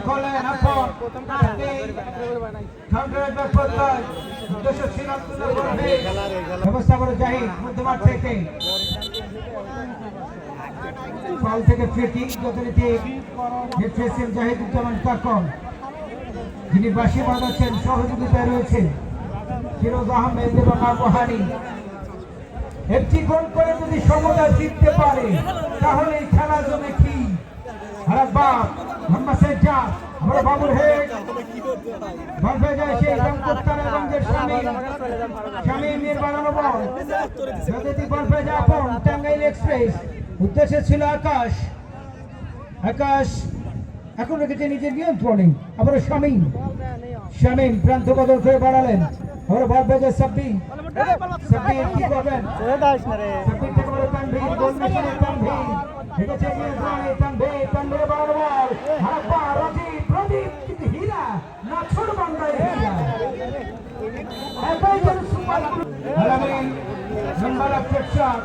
করলেন আপন ব্যবস্থা করে জাহিদ মধ্যমাঠ থেকে ফাউল থেকে ফ্রি কিক যথারীতি হেড জাহিদুজ্জামান কাকন, যিনি বাঁশি বাজাচ্ছেন, সহযোগিতায় রয়েছেন ফিরোজ আহমেদ এবং আবু হানি। একটি গোল করে যদি সমতা জিততে পারে তাহলে এই খেলা জমে কি বাপ মোহাম্মদ সেজ্জাদ আমরা বাবুর হেড বল হয়ে যায় সেই রংপুরগঞ্জের শামীমের বানানো বল যদি বল হয়ে যায় আপন টাঙ্গাইল এক্সপ্রেস। উদ্দেশ্য ছিল আকাশ, আকাশ এখন রেখেছে নিজের নিয়ন্ত্রণে। আবার শামীম প্রান্ত বদল করে বাড়ালেন। আবার বল হয়ে যায় সাব্বির কি করবেন? সাব্বির থেকে বলে তানভীর, গোল মেশিনের তানভীর রেখেছে নিয়ন্ত্রণে। তানভীর বাড়ানো বল হারাপ্পা প্রদীপ কিন্তু হীরা না ছোট বান্দায় হীরা একই জন সুপার আলামিন নাম্বার অফ শট